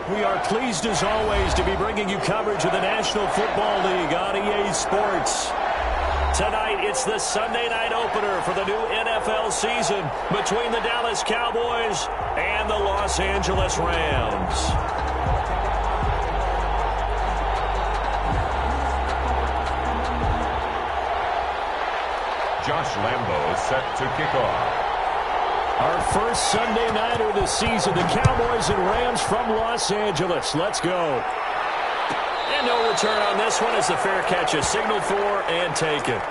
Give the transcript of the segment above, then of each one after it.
We are pleased as always to be bringing you coverage of the National Football League on EA Sports. Tonight, it's the Sunday night opener for the new NFL season between the Dallas Cowboys and the Los Angeles Rams. Josh Lambo is set to kick off. Our first Sunday nighter this season, the Cowboys and Rams from Los Angeles. Let's go. And no return on this one as the fair catch is signaled for and taken.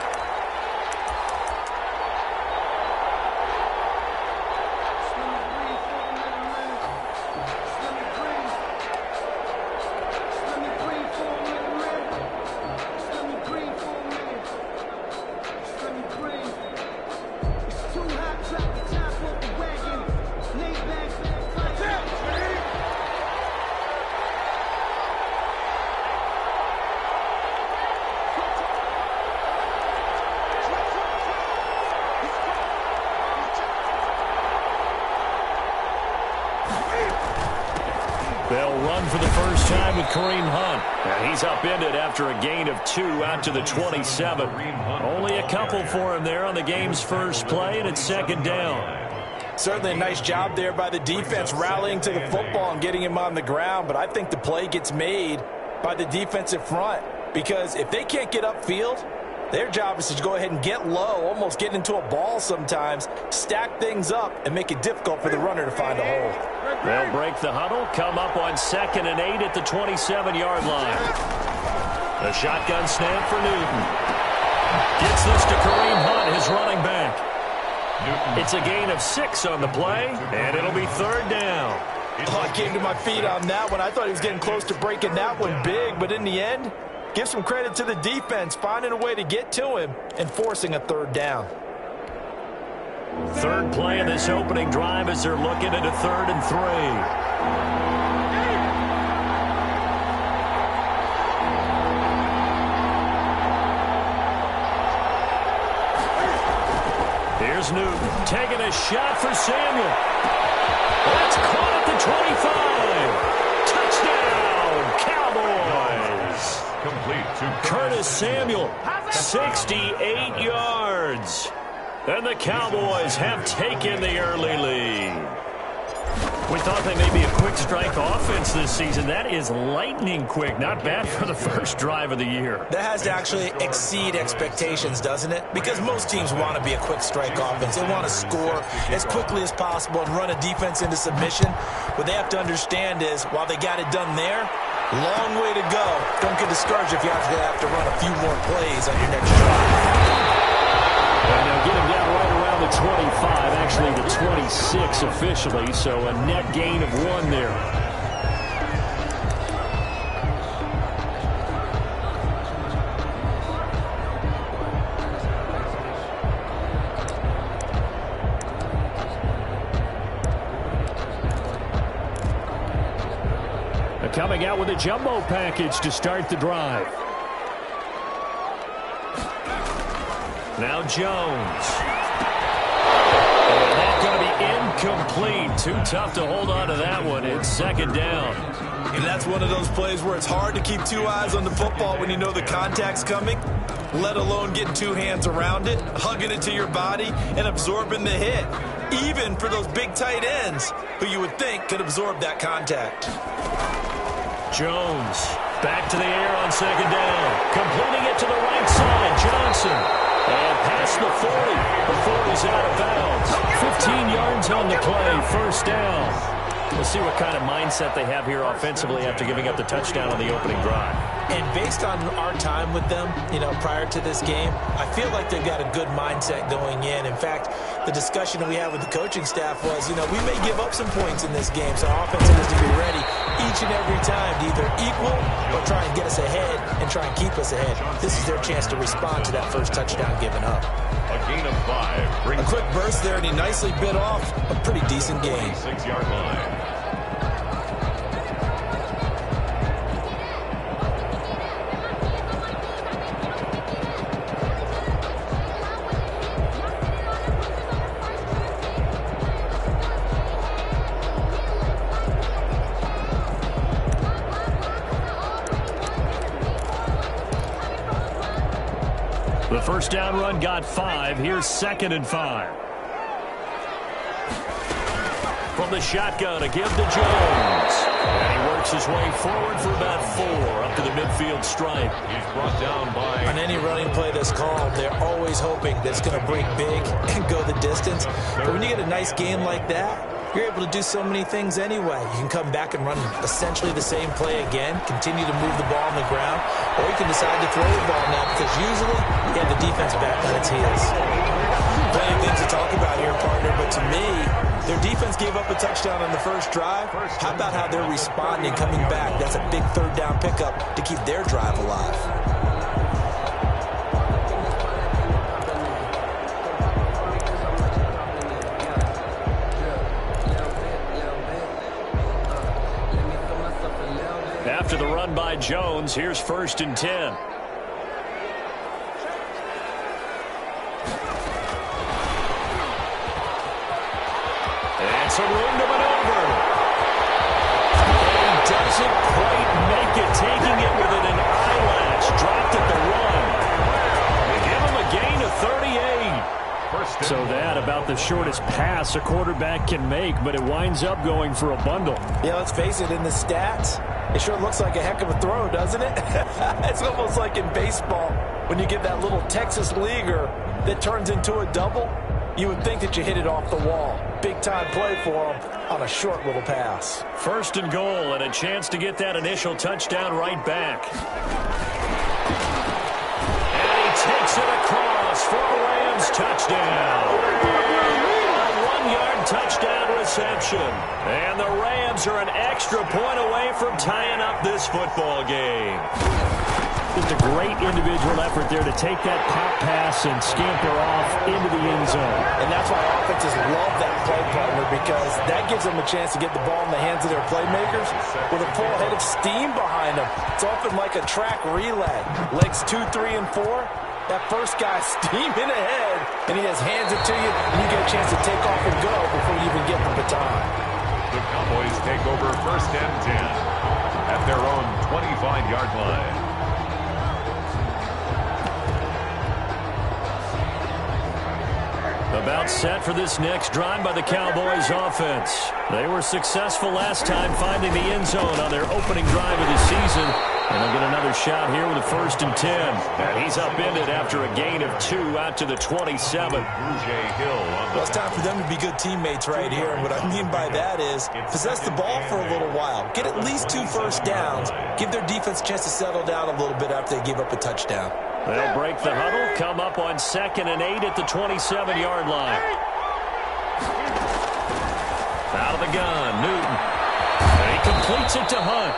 They'll run for the first time with Kareem Hunt. And he's upended after a gain of 2 out to the 27. Only a couple for him there on the game's first play, and it's second down. Certainly a nice job there by the defense rallying to the football and getting him on the ground, but I think the play gets made by the defensive front because if they can't get upfield, their job is to go ahead and get low, almost get into a ball sometimes, stack things up, and make it difficult for the runner to find a hole. They'll break the huddle, come up on 2nd and 8 at the 27-yard line. The shotgun snap for Newton. Gets this to Kareem Hunt, his running back. It's a gain of 6 on the play, and it'll be third down. Oh, I came to my feet on that one. I thought he was getting close to breaking that one big, but in the end, give some credit to the defense, finding a way to get to him and forcing a third down. Third play of this opening drive as they're looking at a 3rd and 3. Here's Newton taking a shot for Samuel. That's caught at the 25. Touchdown, Cowboys. Complete to Curtis Samuel, 68 yards. And the Cowboys have taken the early lead. We thought they may be a quick strike offense this season. That is lightning quick. Not bad for the first drive of the year. That has to actually exceed expectations, doesn't it? Because most teams want to be a quick strike offense. They want to score as quickly as possible and run a defense into submission. What they have to understand is, while they got it done there, long way to go. Don't get discouraged if you have to run a few more plays on your next drive. And they'll get him down right around the 25, actually the 26 officially, so a net gain of 1 there. They're coming out with a jumbo package to start the drive. Now Jones. And that's going to be incomplete. Too tough to hold on to that one. It's second down. And that's one of those plays where it's hard to keep 2 eyes on the football when you know the contact's coming, let alone getting 2 hands around it, hugging it to your body, and absorbing the hit, even for those big tight ends who you would think could absorb that contact. Jones back to the air on second down. Completing it to the right side. Johnson. And past the 40 before he's out of bounds. 15 yards on the play. First down. We'll see what kind of mindset they have here offensively after giving up the touchdown on the opening drive. And based on our time with them, prior to this game, I feel like they've got a good mindset going in. In fact, the discussion that we had with the coaching staff was, we may give up some points in this game, so our offense needs to be ready each and every time to either equal or try and get us ahead and try and keep us ahead. This is their chance to respond to that first touchdown given up. a gain of 5. A quick burst there, and he nicely bit off a pretty decent gain. 6-yard line. The first down run got 5. Here's 2nd and 5. From the shotgun, a give to Jones. And he works his way forward for about 4 up to the midfield stripe. He's brought down by... On any running play that's called, they're always hoping that it's going to break big and go the distance. But when you get a nice game like that, you're able to do so many things anyway. You can come back and run essentially the same play again, continue to move the ball on the ground, or you can decide to throw the ball now because usually you have the defense back on its heels. Plenty of things to talk about here, partner, but to me, their defense gave up a touchdown on the first drive. How about how they're responding, coming back? That's a big third down pickup to keep their drive alive. After the run by Jones, here's 1st and 10. And some room to maneuver. He doesn't quite make it, taking it within an eyelash. Dropped at the run. They give him a gain of 38. So that about the shortest pass a quarterback can make, but it winds up going for a bundle. Yeah, let's face it, in the stats, it sure looks like a heck of a throw, doesn't it? It's almost like in baseball when you get that little Texas leaguer that turns into a double. You would think that you hit it off the wall. Big-time play for him on a short little pass. 1st and goal and a chance to get that initial touchdown right back. And he takes it across for a Rams touchdown. A 1-yard touchdown reception. And the Rams are an extra point away from tying up this football game. Just a great individual effort there to take that pop pass and scamper off into the end zone. And that's why offenses love that play, partner, because that gives them a chance to get the ball in the hands of their playmakers with a full head of steam behind them. It's often like a track relay. Legs 2, 3, and 4. That first guy steaming ahead, and he has hands it to you, and you get a chance to take off and go before you even get the baton. The Cowboys take over 1st and 10 at their own 25-yard line. About set for this next drive by the Cowboys offense. They were successful last time finding the end zone on their opening drive of the season. And they'll get another shot here with a 1st and 10. And he's upended after a gain of 2 out to the 27. Well, it's time for them to be good teammates right here. And what I mean by that is possess the ball for a little while. Get at least 2 first downs. Give their defense a chance to settle down a little bit after they give up a touchdown. They'll break the huddle, come up on 2nd and 8 at the 27-yard line. Out of the gun, Newton. And he completes it to Hunt.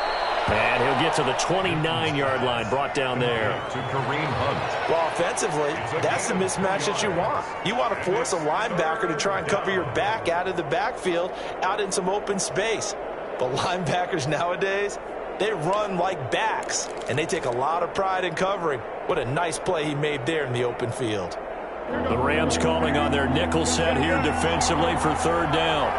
And he'll get to the 29-yard line, brought down there. To Kareem Hunt. Well, offensively, that's the mismatch that you want. You want to force a linebacker to try and cover your back out of the backfield, out in some open space. But linebackers nowadays, they run like backs, and they take a lot of pride in covering. What a nice play he made there in the open field. The Rams calling on their nickel set here defensively for 3rd down.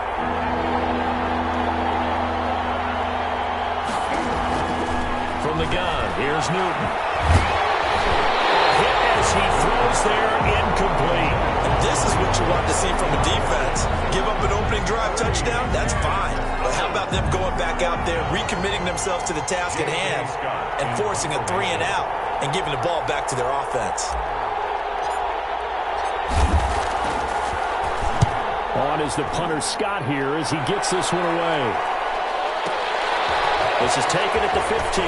From the gun, here's Newton. Hit as he throws there, incomplete. And this is what you want to see from a defense. Give up an opening drive touchdown, that's fine. But how about them going back out there, recommitting themselves to the task at hand, and forcing a 3 and out, and giving the ball back to their offense. On is the punter Scott here as he gets this one away. This is taken at the 15.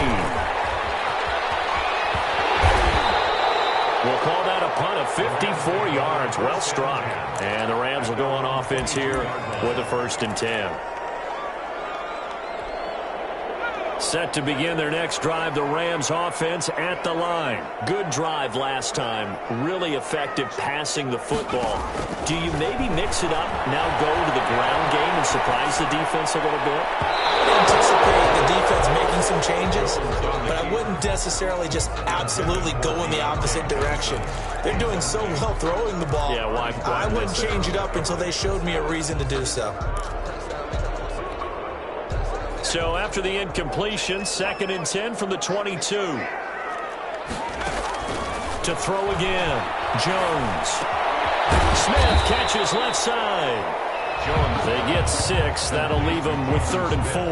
We'll call that a punt of 54 yards. Well struck. And the Rams will go on offense here with a 1st and 10. Set to begin their next drive, the Rams offense at the line. Good drive last time. Really effective passing the football. Do you maybe mix it up, now go to the ground game and surprise the defense a little bit? I would anticipate the defense making some changes, but I wouldn't necessarily just absolutely go in the opposite direction. They're doing so well throwing the ball. Yeah, why I wouldn't change it up until they showed me a reason to do so. So after the incompletion, 2nd and 10 from the 22. To throw again. Jones. Smith catches left side. They get 6. That'll leave them with 3rd and 4.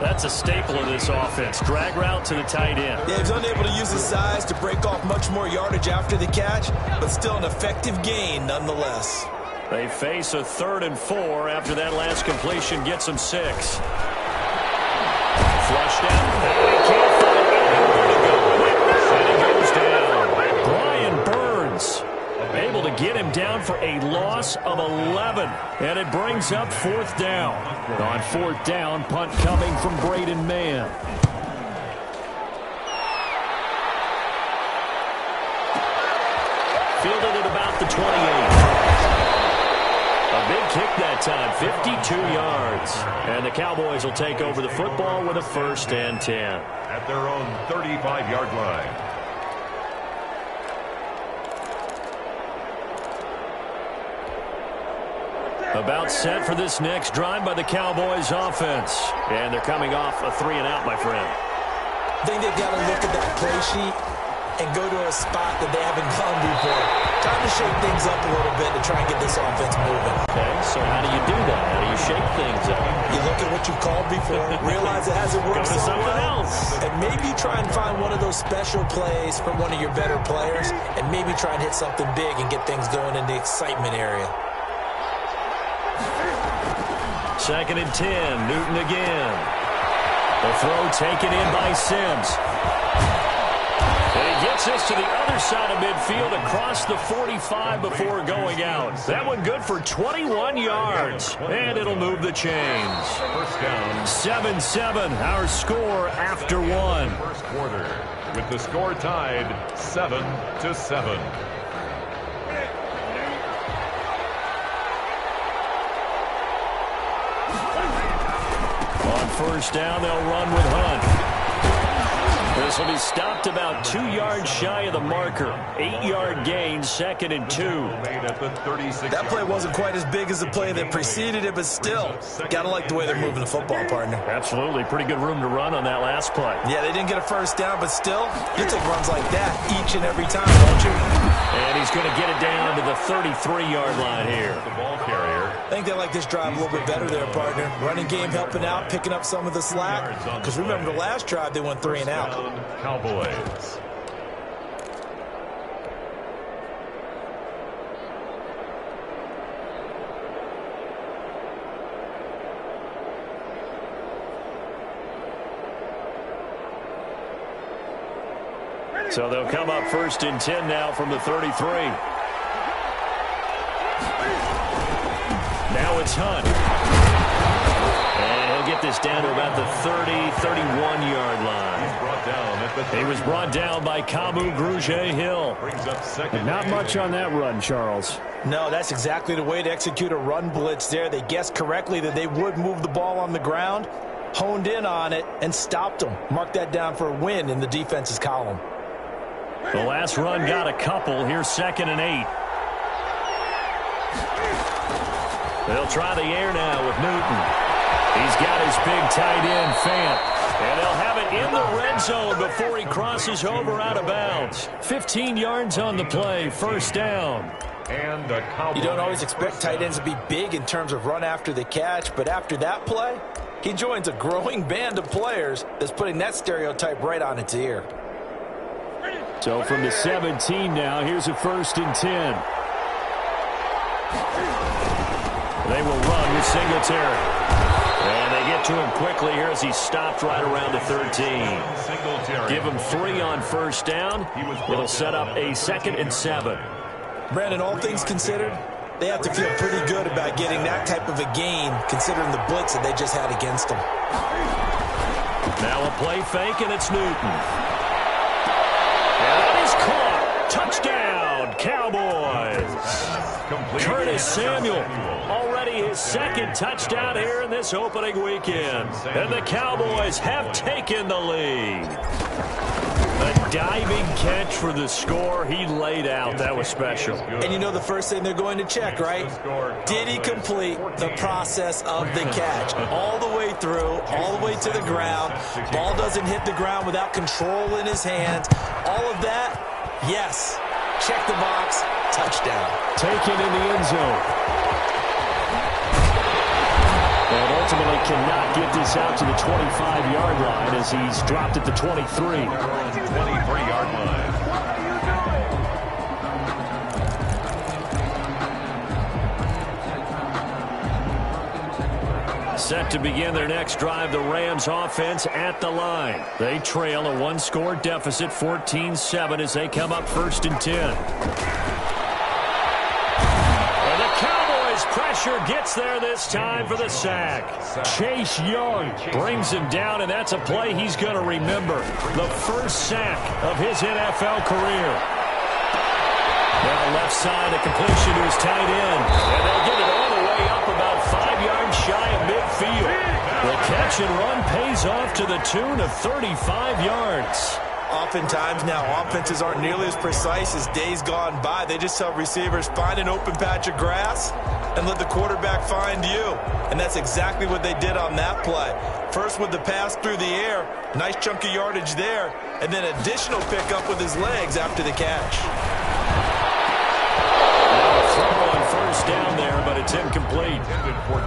That's a staple of this offense. Drag route to the tight end. Yeah, he's unable to use his size to break off much more yardage after the catch, but still an effective gain nonetheless. They face a 3rd and 4 after that last completion gets them 6. Flushed out. He can't find anywhere to go. And he goes down. Brian Burns able to get him down for a loss of 11. And it brings up 4th down. On 4th down, punt coming from Braden Mann. Fielded at about the 28. A big kick that time, 52 yards. And the Cowboys will take over the football with a 1st and 10. At their own 35-yard line. About set for this next drive by the Cowboys offense. And they're coming off a 3-and-out, my friend. I think they've got to look at that play sheet and go to a spot that they haven't gone before. Time to shake things up a little bit to try and get this offense moving. Okay, so how do you do that? How do you shake things up? You look at what you've called before, realize it hasn't worked so well, and maybe try and find one of those special plays for one of your better players, and maybe try and hit something big and get things going in the excitement area. 2nd and 10, Newton again. The throw taken in by Sims. And he gets this to the other side of midfield across the 45 before going out. That one good for 21 yards. And it'll move the chains. 1st down. 7-7, our score after 1. First quarter. With the score tied 7-7. On 1st down, they'll run with Hunt. This will be stopped about 2 yards shy of the marker. 8-yard gain, 2nd and 2. That play wasn't quite as big as the play that preceded it, but still, got to like the way they're moving the football, partner. Absolutely. Pretty good room to run on that last play. Yeah, they didn't get a 1st down, but still, you take runs like that each and every time, don't you? And he's going to get it down to the 33-yard line here. The ball carrier. I think they like this drive a little bit better there, partner. Running game helping out, picking up some of the slack. Because remember, the last drive, they went 3-and-out. Cowboys. So they'll come up 1st and 10 now from the 33. Now it's Hunt. And he'll get this down to about the 31-yard line. He was brought down by Kamu Grugier-Hill. Not much on that run, Charles. No, that's exactly the way to execute a run blitz there. They guessed correctly that they would move the ball on the ground, honed in on it, and stopped them. Mark that down for a win in the defense's column. The last run got a couple. Here's 2nd and 8. They'll try the air now with Newton. He's got his big tight end, Fant. And they'll have it in the red zone before he crosses over out of bounds. 15 yards on the play, 1st down. And you don't always expect tight ends to be big in terms of run after the catch, but after that play, he joins a growing band of players that's putting that stereotype right on its ear. So from the 17 now, here's a 1st and 10. They will run with Singletary. And they get to him quickly here as he's stopped right around the 13. Give him 3 on 1st down. It'll set up a 2nd and 7. Brandon, all things considered, they have to feel pretty good about getting that type of a gain, considering the blitz that they just had against them. Now a play fake, and it's Newton. And that is caught. Touchdown, Cowboys. Curtis Samuel, already his 2nd touchdown here in this opening weekend. And the Cowboys have taken the lead. A diving catch for the score he laid out. That was special. And you know the first thing they're going to check, right? Did he complete the process of the catch? All the way through, all the way to the ground. Ball doesn't hit the ground without control in his hands. All of that, Yes. Check the box. Touchdown. Taken in the end zone. And ultimately cannot get this out to the 25-yard line as he's dropped at the 23. 23-yard line. Set to begin their next drive, the Rams offense at the line. They trail a one-score deficit, 14-7, as they come up 1st and 10. And the Cowboys pressure gets there this time for the sack. Chase Young brings him down, and that's a play he's going to remember. The first sack of his NFL career. Now left side, a completion to his tight end. And they'll get it all the way up about 5 yards shy of midfield. The catch and run pays off to the tune of 35 yards. Oftentimes now, offenses aren't nearly as precise as days gone by. They just tell receivers, find an open patch of grass and let the quarterback find you. And that's exactly what they did on that play. First with the pass through the air, nice chunk of yardage there, and then additional pickup with his legs after the catch. First down there, but it's incomplete.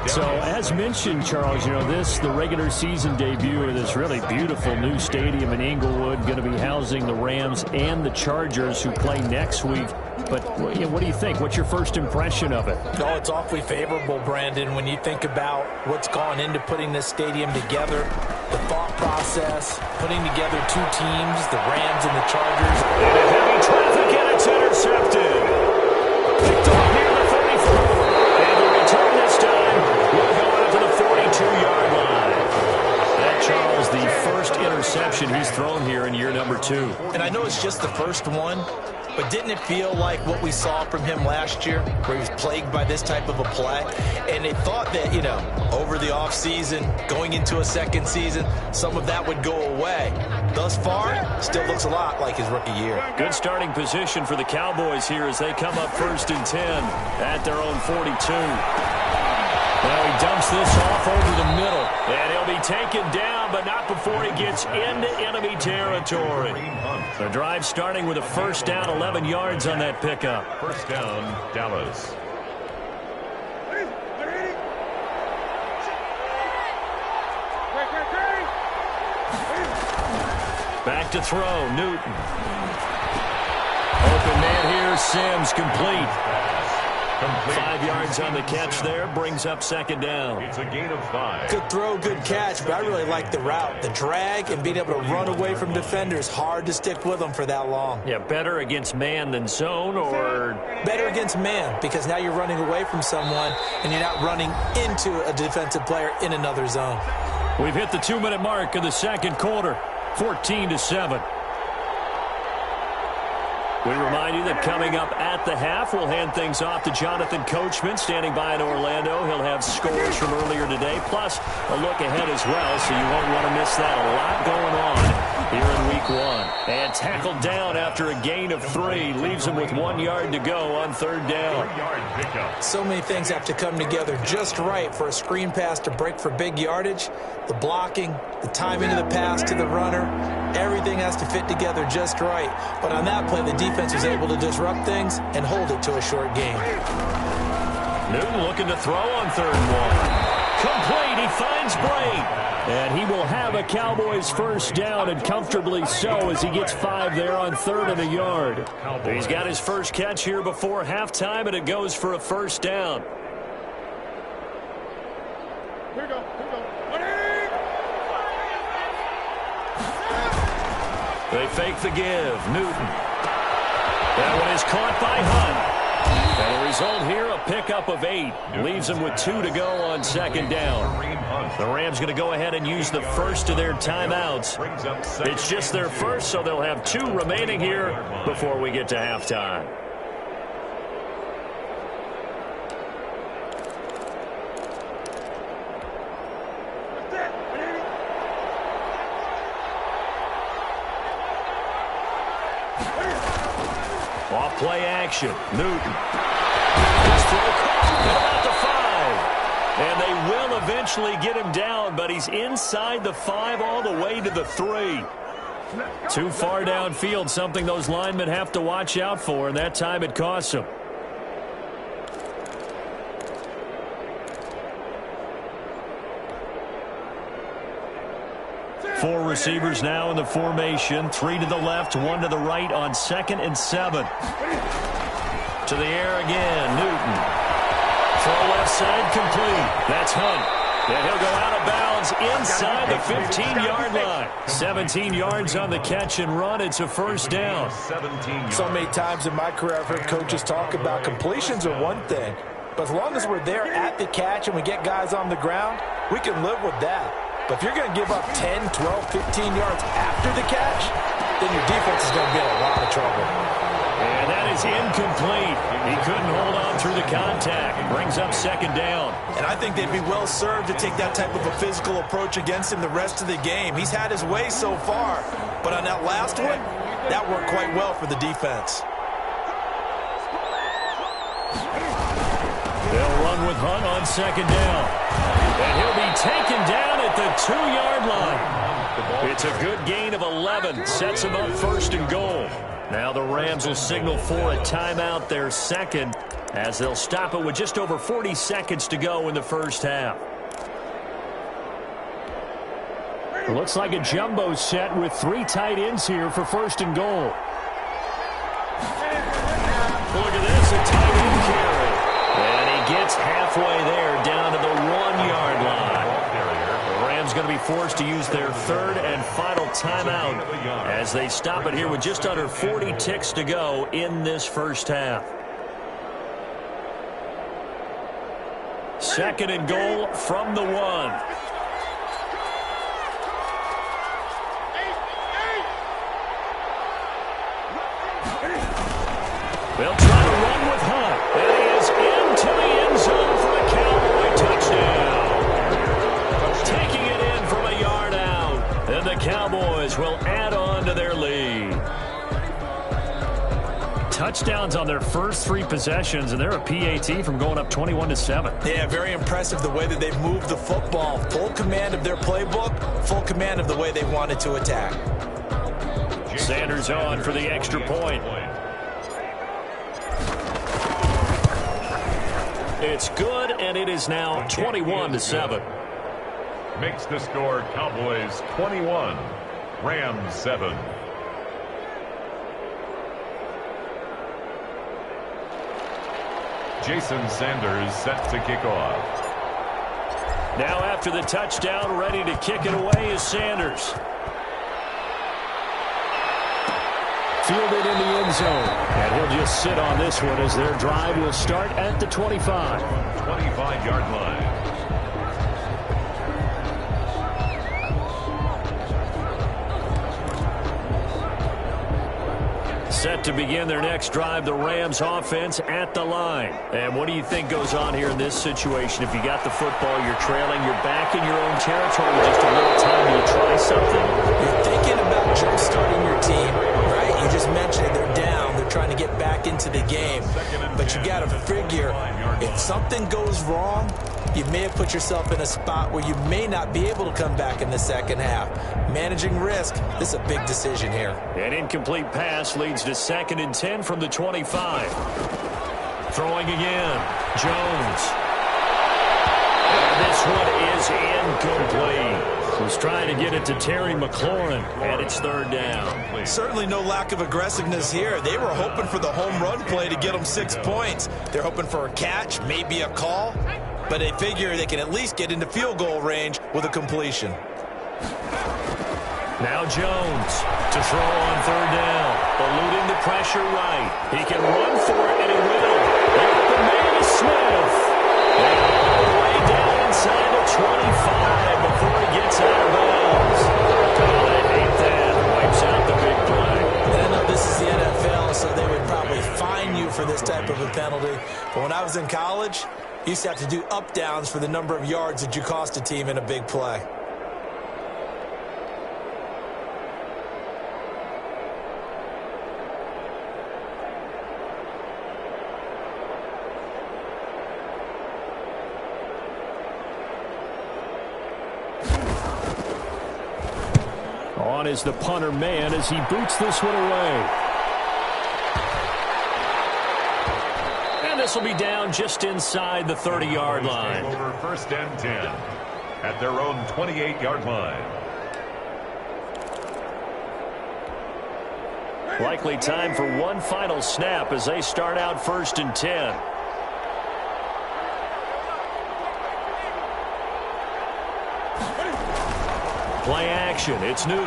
So, as mentioned, Charles, you know, the regular season debut of this really beautiful new stadium in Inglewood, going to be housing the Rams and the Chargers who play next week. But you know, what do you think? What's your first impression of it? Oh, it's awfully favorable, Brandon, when you think about what's gone into putting this stadium together, the thought process, putting together two teams, the Rams and the Chargers. And a heavy traffic, and it's intercepted. Picked off near the 34. And the return this time will go out to the 42-yard line. That, Charles, the first interception he's thrown here in year number 2. And I know it's just the first one, but didn't it feel like what we saw from him last year, where he was plagued by this type of a play? And they thought that, you know, over the offseason, going into a second season, some of that would go away. Thus far, still looks a lot like his rookie year. Good starting position for the Cowboys here as they come up 1st and 10 at their own 42. Now he dumps this off over the middle, and he'll be taken down, but not before he gets into enemy territory. The drive starting with a first down, 11 yards on that pickup. First down, Dallas. Back to throw, Newton. Open man here, Sims, complete. 5 yards on the catch there, brings up 2nd down. It's a gain of 5. Good throw, good catch, but I really like the route. The drag and being able to run away from defenders, hard to stick with them for that long. Yeah, better against man than zone, or? Better against man, because now you're running away from someone and you're not running into a defensive player in another zone. We've hit the 2-minute mark of the second quarter, 14-7. We remind you that coming up at the half, we'll hand things off to Jonathan Coachman, standing by in Orlando. He'll have scores from earlier today, plus a look ahead as well, so you won't want to miss that. A lot going on here in Week 1. And tackled down after a gain of 3. Leaves him with 1 yard to go on 3rd down. So many things have to come together just right for a screen pass to break for big yardage. The blocking, the timing of the pass to the runner, everything has to fit together just right. But on that play, the defense was able to disrupt things and hold it to a short game. Newton looking to throw on 3rd and 1. Complete, he finds Blade. And he will have a Cowboys first down, and comfortably so, as he gets 5 there on 3rd and a yard. He's got his first catch here before halftime, and it goes for a first down. Here we go. They fake the give. Newton. That one is caught by Hunt. And the result here, a pickup of 8. Leaves them with 2 to go on 2nd down. The Rams going to go ahead and use the first of their timeouts. It's just their first, so they'll have 2 remaining here before we get to halftime. Off play action. Newton. His throw caught about the 5. And they will eventually get him down, but he's inside the 5 all the way to the 3. Too far downfield, something those linemen have to watch out for, and that time it costs them. Four receivers now in the formation. 3 to the left, 1 to the right on 2nd and 7. To the air again, Newton. Throw left side complete. That's Hunt. And he'll go out of bounds inside the 15-yard line. 17 yards on the catch and run. It's a first down. So many times in my career I've heard coaches talk about completions are one thing, but as long as we're there at the catch and we get guys on the ground, we can live with that. But if you're going to give up 10, 12, 15 yards after the catch, then your defense is going to be in a lot of trouble. And that is incomplete. He couldn't hold on through the contact. Brings up 2nd down. And I think they'd be well served to take that type of a physical approach against him the rest of the game. He's had his way so far, but on that last one, that worked quite well for the defense. They'll run with Hunt on 2nd down. And he'll be taken down at the 2-yard line. It's a good gain of 11. Sets him up 1st and goal. Now the Rams will signal for a timeout, their 2nd, as they'll stop it with just over 40 seconds to go in the first half. It looks like a jumbo set with 3 tight ends here for 1st and goal. Look at this, a tight end carry. And he gets halfway there down to the 1-yard line. The Rams going to be forced to use their 3rd and final timeout as they stop it here with just under 40 ticks to go in this first half. 2nd and goal from the 1. They'll try to run with Hunt. And he is into the end zone for a Cowboy touchdown. Taking it in from a yard out. And the Cowboys will add on to their lead. Touchdowns on their first 3 possessions, and they're a PAT from going up 21-7. Yeah, very impressive the way that they've moved the football. Full command of their playbook, full command of the way they wanted to attack. Sanders on for the extra point. It's good, and it is now 21-7. Makes the score Cowboys 21, Rams 7. Jason Sanders set to kick off. Now after the touchdown, ready to kick it away is Sanders. Fielded in the end zone. And he'll just sit on this one as their drive will start at the 25. 25-yard line. Set to begin their next drive, the Rams offense at the line. And what do you think goes on here in this situation? If you got the football, you're trailing, you're back in your own territory with just a little time. Do you try something? You're thinking about jump-starting your team, right? You just mentioned it. They're down. They're trying to get back into the game. But you got to figure, if something goes wrong, you may have put yourself in a spot where you may not be able to come back in the second half. Managing risk, this is a big decision here. An incomplete pass leads to 2nd and 10 from the 25. Throwing again, Jones. And this one is incomplete. Was trying to get it to Terry McLaurin, and it's 3rd down. Certainly no lack of aggressiveness here. They were hoping for the home run play to get them 6 points. They're hoping for a catch, maybe a call, but they figure they can at least get into field goal range with a completion. Now Jones to throw on 3rd down. Eluding the pressure right. He can run for it, and he will. And the man is Smith. And all the way down inside the 25 before he gets out of bounds. God, I hate that. Wipes out the big play. And I know this is the NFL, so they would probably fine you for this type of a penalty. But when I was in college, you used to have to do up-downs for the number of yards that you cost a team in a big play. On is the punter man as he boots this one away. And this will be down just inside the 30-yard line. Over first and 10 at their own 28-yard line. Likely time for one final snap as they start out first and 10. Play action. It's Newton.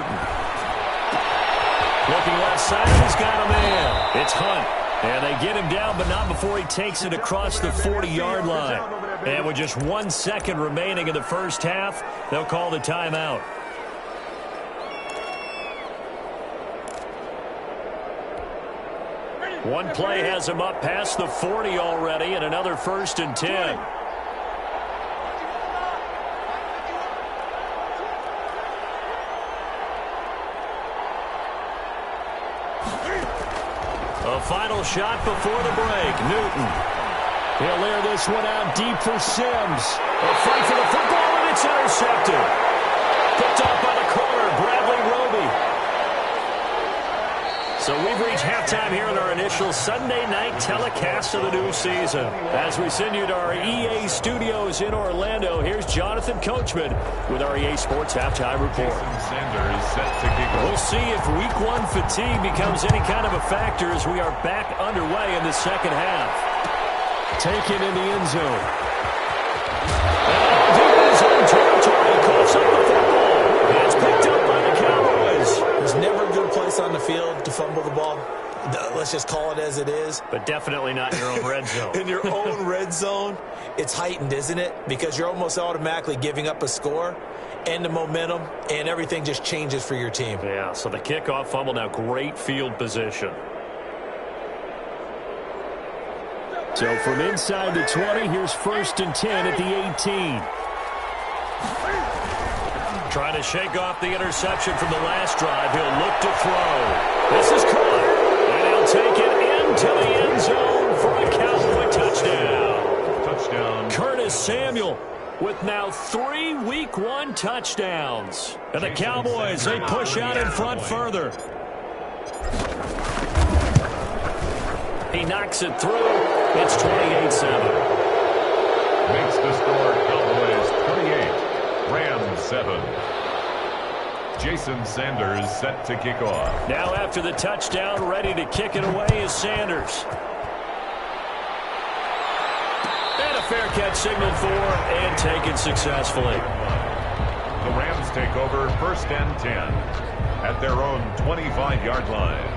Looking left side, he's got a man. It's Hunt. And they get him down, but not before he takes it across the 40-yard line. And with just 1 second remaining in the first half, they'll call the timeout. One play has him up past the 40 already, and another first and 10. A final shot before the break. Newton. He'll air this one out deep for Sims. A fight for the football, and it's intercepted. Picked off by the corner, Bradley Roby. So we've reached halftime here in our initial Sunday night telecast of the new season. As we send you to our EA studios in Orlando, here's Jonathan Coachman with our EA Sports Halftime Report. Sanders set to kick off. We'll see if Week 1 fatigue becomes any kind of a factor as we are back underway in the second half. Taken in the end zone. And deep in his own territory, coughs up the football. It's picked up by the Cowboys. There's never a good place on the field to fumble the ball. Let's just call it as it is. But definitely not in your own red zone. In your own red zone, it's heightened, isn't it? Because you're almost automatically giving up a score and the momentum, and everything just changes for your team. Yeah, so the kickoff fumble, now great field position. So from inside the 20, here's first and 10 at the 18. Trying to shake off the interception from the last drive. He'll look to throw. This is caught. And he'll take it into the end zone for a Cowboy touchdown. Touchdown. Curtis Samuel with now 3 Week 1 touchdowns. And the Cowboys, they push out in front further. He knocks it through. It's 28-7. Makes the score Cowboys 28, Rams 7. Jason Sanders set to kick off. Now after the touchdown, ready to kick it away is Sanders. And a fair catch signaled for and taken successfully. The Rams take over first and 10 at their own 25-yard line.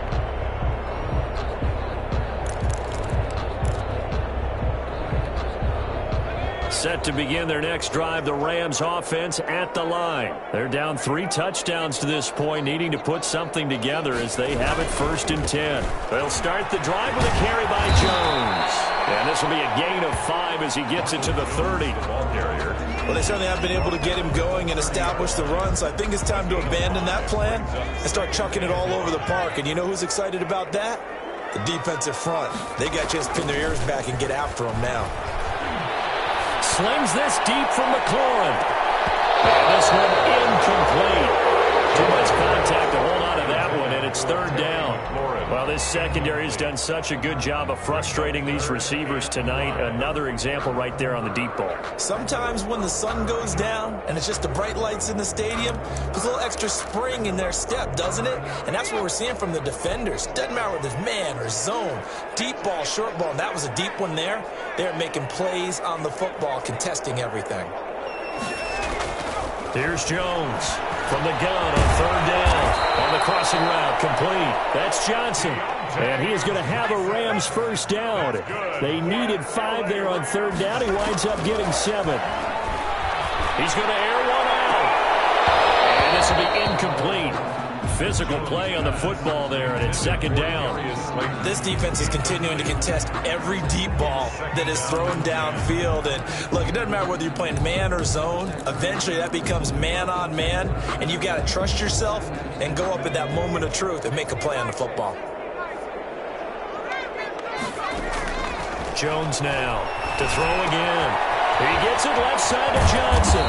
Set to begin their next drive, the Rams offense at the line. They're down 3 touchdowns to this point, needing to put something together as they have it first and 10. They'll start the drive with a carry by Jones. And this will be a gain of 5 as he gets it to the 30. Well, they certainly have been able to get him going and establish the run, so I think it's time to abandon that plan and start chucking it all over the park. And you know who's excited about that? The defensive front. They got a chance to pin their ears back and get after him now. Slings this deep from McLaurin. And this one incomplete. Too much contact to hold on to that one, and it's third down. Well, this secondary has done such a good job of frustrating these receivers tonight. Another example right there on the deep ball. Sometimes when the sun goes down and it's just the bright lights in the stadium, there's a little extra spring in their step, doesn't it? And that's what we're seeing from the defenders. Doesn't matter whether it's man or zone, deep ball, short ball. And that was a deep one there. They're making plays on the football, contesting everything. Here's Jones from the gun on third down. On the crossing route, complete. That's Johnson. And he is going to have a Rams first down. They needed 5 there on third down. He winds up getting 7. He's going to air one out. And this will be incomplete. Physical play on the football there, and it's second down. This defense is continuing to contest every deep ball that is thrown downfield. And look, it doesn't matter whether you're playing man or zone. Eventually, that becomes man on man, and you've got to trust yourself and go up at that moment of truth and make a play on the football. Jones now to throw again. He gets it left side to Johnson.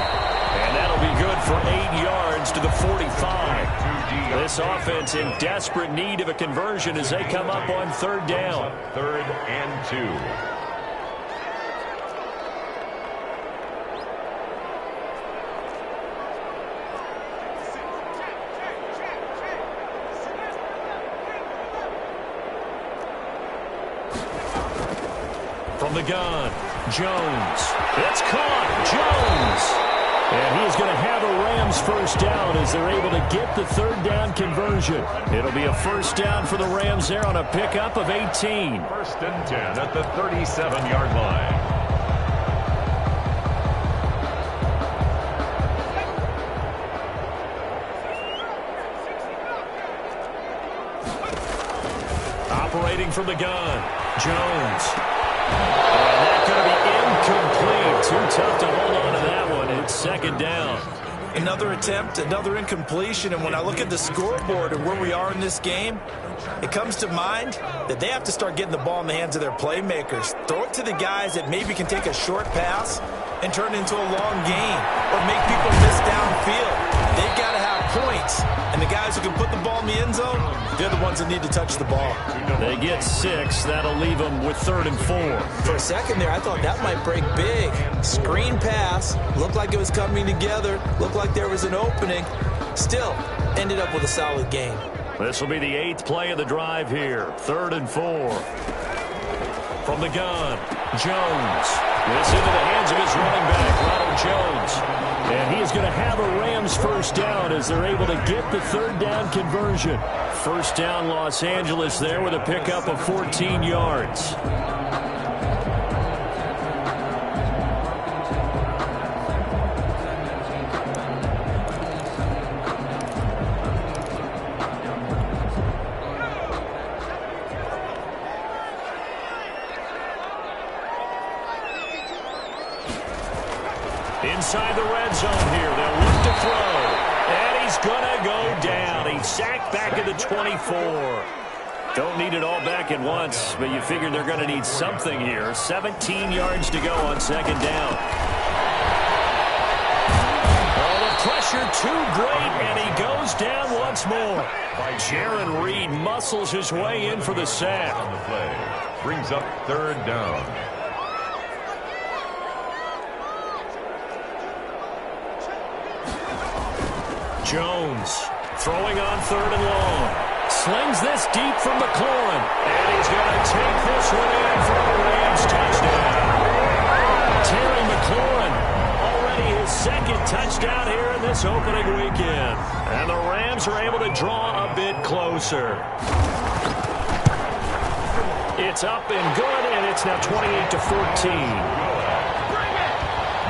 And that'll be good for 8 yards to the 45. This offense in desperate need of a conversion as they come up on third down. 3rd and 2. From the gun, Jones. It's caught. Jones. And he's going to have a Rams first down as they're able to get the third down conversion. It'll be a first down for the Rams there on a pickup of 18. 1st and 10 at the 37-yard line. Operating from the gun, Jones. And that's going to be incomplete. Too tough to hold on to that one. It's 2nd down. Another attempt, another incompletion, and when I look at the scoreboard and where we are in this game, it comes to mind that they have to start getting the ball in the hands of their playmakers. Throw it to the guys that maybe can take a short pass and turn it into a long gain or make people miss downfield. They've got to have points, and the guys who can put the ball in the end zone, they're the ones that need to touch the ball. They get 6. That'll leave them with 3rd and 4. For a second there, I thought that might break big. Screen pass, looked like it was coming together, looked like there was an opening. Still, ended up with a solid gain. This will be the 8th play of the drive here. 3rd and 4. From the gun, Jones. This into the hands of his running back, Ronald Jones. And he is going to have a Rams first down as they're able to get the third down conversion. First down, Los Angeles there with a pickup of 14 yards. Inside the red zone here. They'll look to throw. And he's going to go down. He's sacked back at the 24. Don't need it all back at once, but you figure they're going to need something here. 17 yards to go on 2nd down. Oh, the pressure too great, and he goes down once more. Jaron Reed muscles his way in for the sack. On the play. Brings up 3rd down. Jones throwing on 3rd and long. Slings this deep from McLaurin. And he's going to take this one in for a Rams touchdown. Terry McLaurin, already his 2nd touchdown here in this opening weekend. And the Rams are able to draw a bit closer. It's up and good, and it's now 28-14.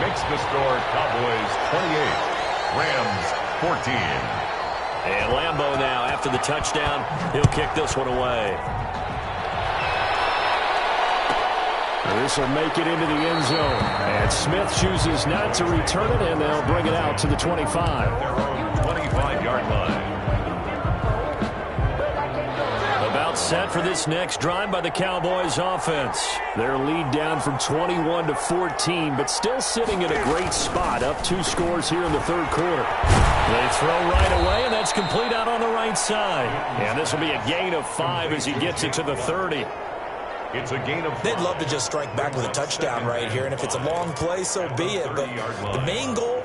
Makes the score Cowboys 28, Rams 14. And Lambeau now, after the touchdown, he'll kick this one away. This will make it into the end zone. And Smith chooses not to return it, and they'll bring it out to the 25. Their own 25-yard line. About set for this next drive by the Cowboys offense. Their lead down from 21-14, but still sitting in a great spot, up 2 scores here in the 3rd quarter. They throw right away, and that's complete out on the right side. And this will be a gain of 5 as he gets it to the 30. It's a gain of 5. They'd love to just strike back with a touchdown right here, and if it's a long play, so be it. But the main goal,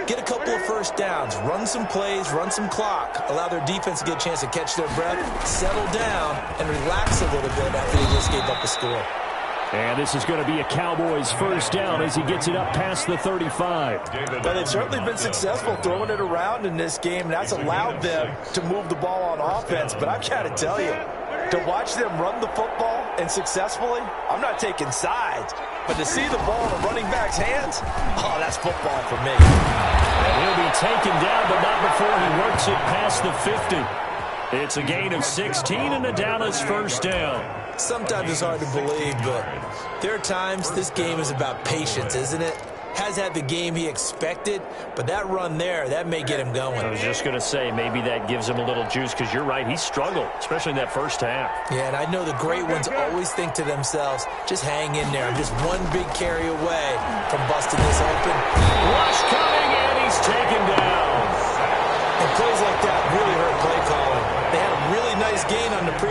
get a couple of first downs, run some plays, run some clock, allow their defense to get a chance to catch their breath, settle down, and relax a little bit after they just gave up a score. And this is going to be a Cowboys first down as he gets it up past the 35. But they've certainly been successful throwing it around in this game, and that's allowed them to move the ball on offense. But I've got to tell you, to watch them run the football and successfully, I'm not taking sides, but to see the ball in a running back's hands, oh, that's football for me. And he'll be taken down, but not before he works it past the 50. It's a gain of 16 and a Dallas first down. Sometimes it's hard to believe, but there are times this game is about patience, isn't it? Has had the game he expected, but that run there, that may get him going. I was just going to say, maybe that gives him a little juice, because you're right, he struggled, especially in that first half. Yeah, and I know the great ones always think to themselves, just hang in there. I'm just one big carry away from busting this open. Rush coming, and he's taken down. And plays like that really hurt playmakers.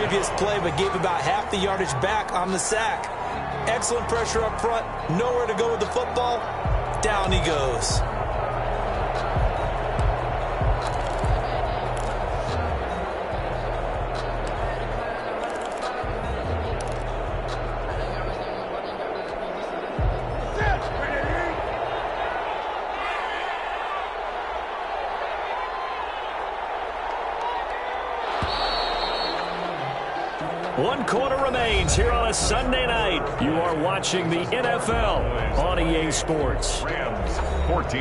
previous play, but gave about half the yardage back on the sack. Excellent pressure up front. Nowhere to go with the football. Down he goes. One quarter remains here on a Sunday night. You are watching the NFL on EA Sports. Rams 14.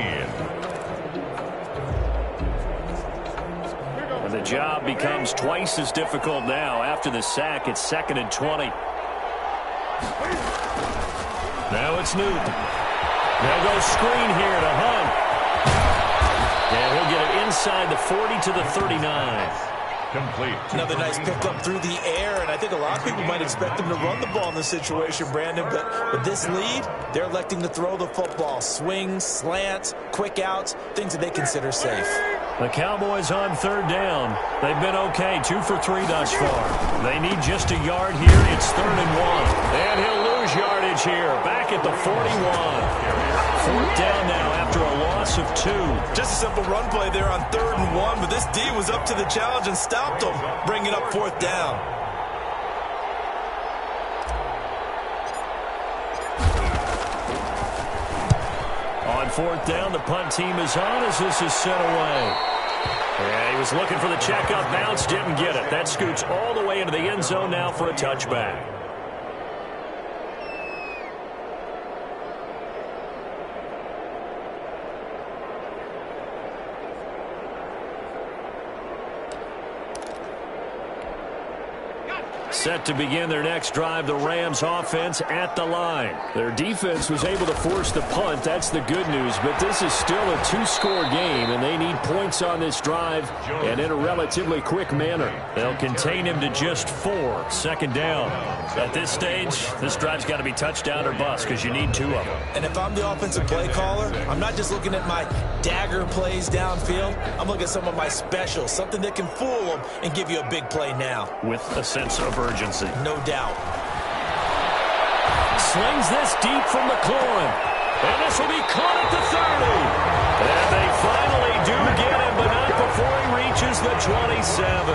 And the job becomes twice as difficult now. After the sack, it's 2nd and 20. Now it's Newton. They'll go screen here to Hunt. And he'll get it inside the 40 to the 39. Complete. Another nice pickup through the air, and I think a lot of people might expect them to run the ball in this situation, Brandon, but with this lead, they're electing to throw the football. Swings, slants, quick outs, things that they consider safe. The Cowboys on 3rd down. They've been okay, 2 for 3 thus far. They need just a yard here. It's 3rd and 1. And he'll lose yardage here, back at the 41. 4th down now after a loss of 2. Just a simple run play there on 3rd and 1, but this D was up to the challenge and stopped them, bringing up 4th down. On 4th down, the punt team is on as this is sent away. Yeah, he was looking for the checkup bounce, didn't get it. That scoots all the way into the end zone now for a touchback. Set to begin their next drive, the Rams offense at the line. Their defense was able to force the punt. That's the good news, but this is still a 2-score game, and they need points on this drive and in a relatively quick manner. They'll contain him to just 4. 2nd down. At this stage, this drive's got to be touchdown or bust because you need 2 of them. And if I'm the offensive play caller, I'm not just looking at my dagger plays downfield. I'm looking at some of my specials, something that can fool them and give you a big play now. With a sense of urgency. No doubt. Slings this deep from McLaurin. And this will be caught at the 30. And they finally do get him, but not before he reaches the 27.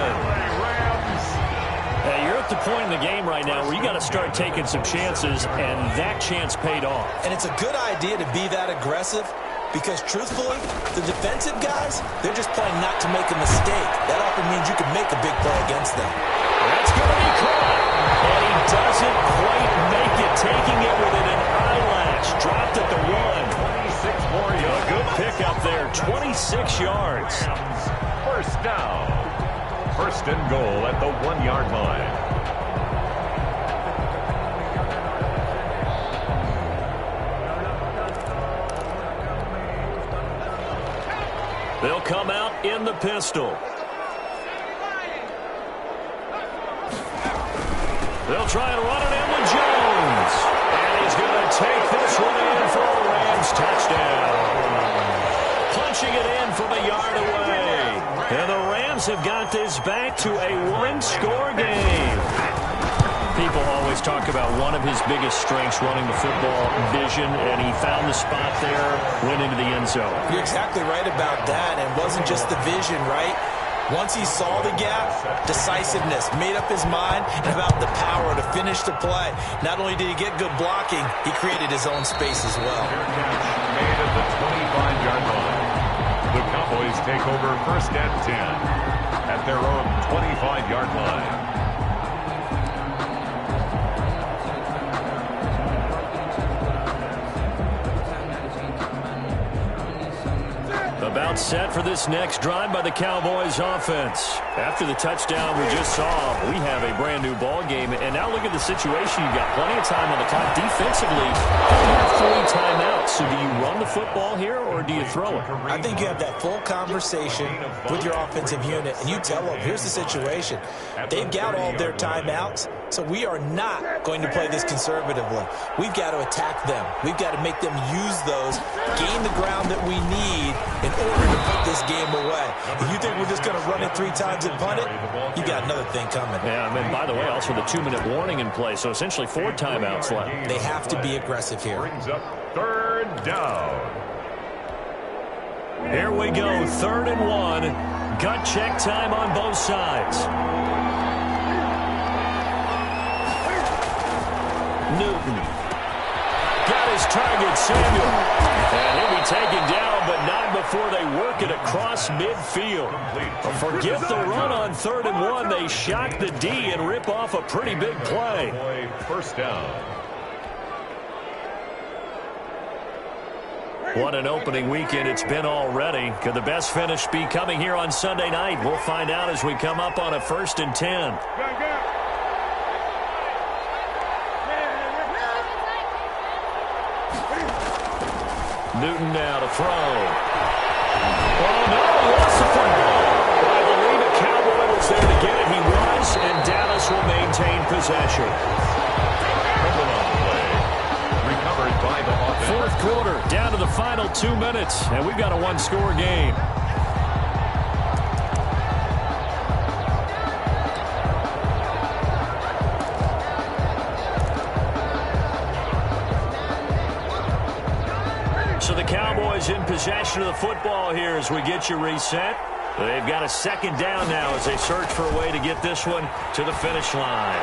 Hey, you're at the point in the game right now where you got to start taking some chances, and that chance paid off. And it's a good idea to be that aggressive because, truthfully, the defensive guys, they're just playing not to make a mistake. That often means you can make a big play against them. That's going to be caught. And he doesn't quite make it, taking it within an eyelash. Dropped at the 1. 26 more yards. A good pickup there, 26 yards. 1st down. 1st and goal at the 1-yard line. They'll come out in the pistol. They'll try and run it in with Jones. And he's going to take this one in for a Rams touchdown. Punching it in from a yard away. And the Rams have got this back to a 1-score game. People always talk about one of his biggest strengths, running the football, vision, and he found the spot there, went into the end zone. You're exactly right about that. And it wasn't just the vision, right? Once he saw the gap, decisiveness, made up his mind, and about the power to finish the play. Not only did he get good blocking, he created his own space as well. Made at the 25-yard line. The Cowboys take over 1st and 10 at their own 25-yard line. About set for this next drive by the Cowboys offense. After the touchdown we just saw, we have a brand new ball game. And now look at the situation. You've got plenty of time on the clock. Defensively, you have 3 timeouts. So do you run the football here or do you throw it? I think you have that full conversation with your offensive unit, and you tell them, here's the situation. They've got all their timeouts, so we are not going to play this conservatively. We've got to attack them. We've got to make them use those, gain the ground that we need in order harder to put this game away. If you think we're just going to run it 3 times and punt it, you got another thing coming. Yeah, and by the way, also the 2-minute warning in play, so essentially 4 timeouts left. They have to be aggressive here. Brings up 3rd down. Here we go, 3rd and 1. Gut check time on both sides. Newton. Got his target, Samuel. And he'll be taken down, but not before they work it across midfield. Forget the run on 3rd and 1. They shock the D and rip off a pretty big play. 1st down. What an opening weekend it's been already. Could the best finish be coming here on Sunday night? We'll find out as we come up on a 1st and 10. Newton now to throw. Oh, no, he lost the football. I believe a Cowboy was there to get it. He was, and Dallas will maintain possession. Recovered by the offense. 4th quarter, down to the final 2 minutes, and we've got a 1-score game. So the Cowboys in possession of the football here as we get you reset. They've got a 2nd down now as they search for a way to get this one to the finish line.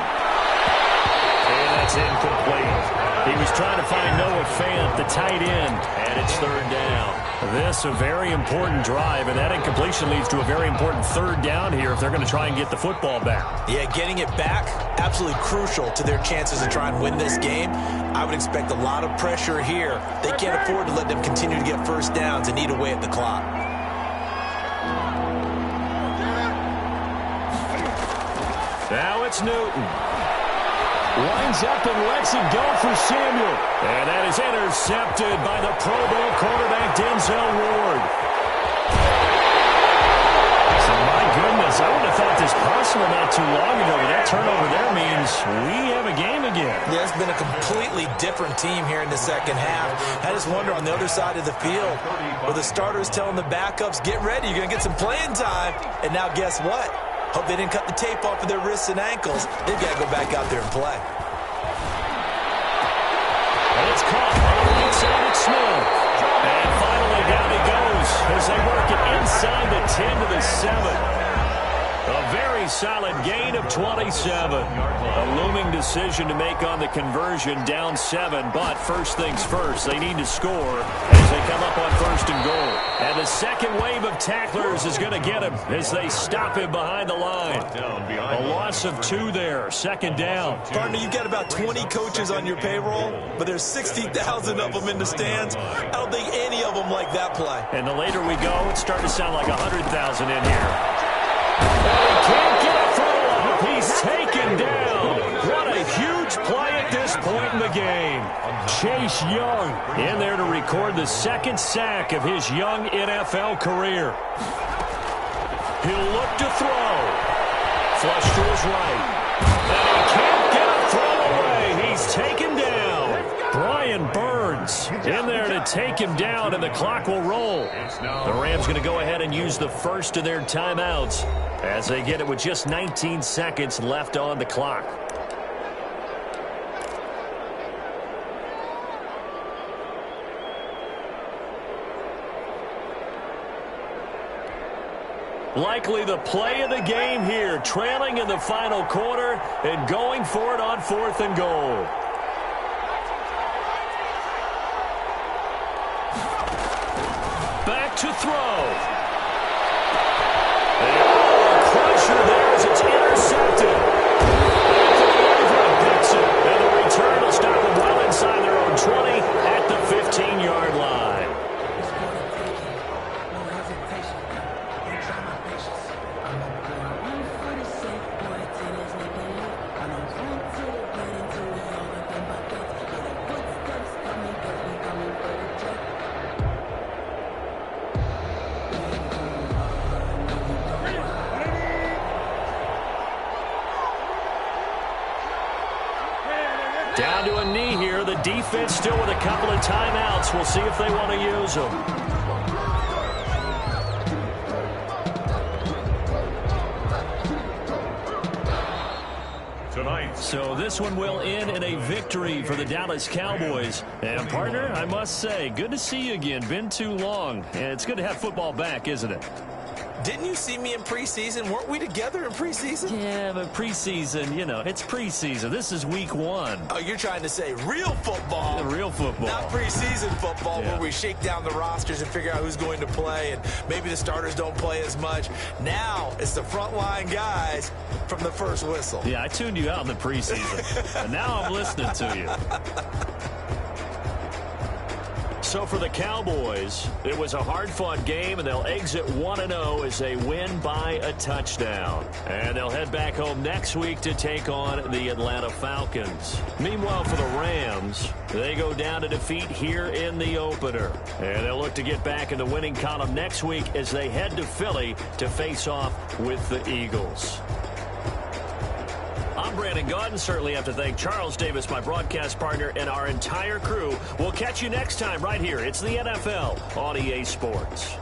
And that's incomplete. He was trying to find Noah Fant, the tight end, and it's 3rd down. This a very important drive, and that incompletion leads to a very important 3rd down here if they're going to try and get the football back. Yeah, getting it back, absolutely crucial to their chances to try and win this game. I would expect a lot of pressure here. They can't afford to let them continue to get 1st downs and eat away at the clock. Now it's Newton. Lines up and lets it go for Samuel. And that is intercepted by the Pro Bowl quarterback Denzel Ward. So my goodness, I would have thought this possible not too long ago, but that turnover there means we have a game again. Yeah, it's been a completely different team here in the 2nd half. I just wonder on the other side of the field where the starters telling the backups, get ready, you're going to get some playing time. And now guess what? Hope they didn't cut the tape off of their wrists and ankles. They've got to go back out there and play. And it's caught on the inside at Smith. And finally down he goes as they work it inside the 10 to the 7. A very solid gain of 27. A looming decision to make on the conversion, down 7. But first things first, they need to score as they come up on 1st and goal. And the 2nd wave of tacklers is going to get him as they stop him behind the line. A loss of 2 there, 2nd down. Partner, you've got about 20 coaches on your payroll, but there's 60,000 of them in the stands. I don't think any of them like that play. And the later we go, it's starting to sound like 100,000 in here. He can't get a throw-up. He's taken down. What a huge play at this point in the game. Chase Young in there to record the 2nd sack of his young NFL career. He'll look to throw. Flush to his right. And he can't get a throw away. He's taken down. Brian Burns in there to take him down, and the clock will roll. The Rams going to go ahead and use the first of their timeouts as they get it with just 19 seconds left on the clock. Likely the play of the game here, trailing in the final quarter and going for it on 4th and goal. Back to throw. And pressure there as it's intercepted. Picks it, and the return will stop them well inside their own 20 at the 15-yard line. Down to a knee here. The defense still with a couple of timeouts. We'll see if they want to use them. So this one will end in a victory for the Dallas Cowboys. And, partner, I must say, good to see you again. Been too long. And it's good to have football back, isn't it? Didn't you see me in preseason? Weren't we together in preseason? Yeah, but preseason, you know, it's preseason. This is week 1. Oh, you're trying to say real football. Real football. Not preseason football Yeah. where we shake down the rosters and figure out who's going to play, and maybe the starters don't play as much. Now it's the frontline guys from the first whistle. Yeah, I tuned you out in the preseason. And now I'm listening to you. So for the Cowboys, it was a hard-fought game, and they'll exit 1-0 as they win by a touchdown. And they'll head back home next week to take on the Atlanta Falcons. Meanwhile, for the Rams, they go down to defeat here in the opener. And they'll look to get back in the winning column next week as they head to Philly to face off with the Eagles. I'm Brandon Gaudin. Certainly have to thank Charles Davis, my broadcast partner, and our entire crew. We'll catch you next time right here. It's the NFL on EA Sports.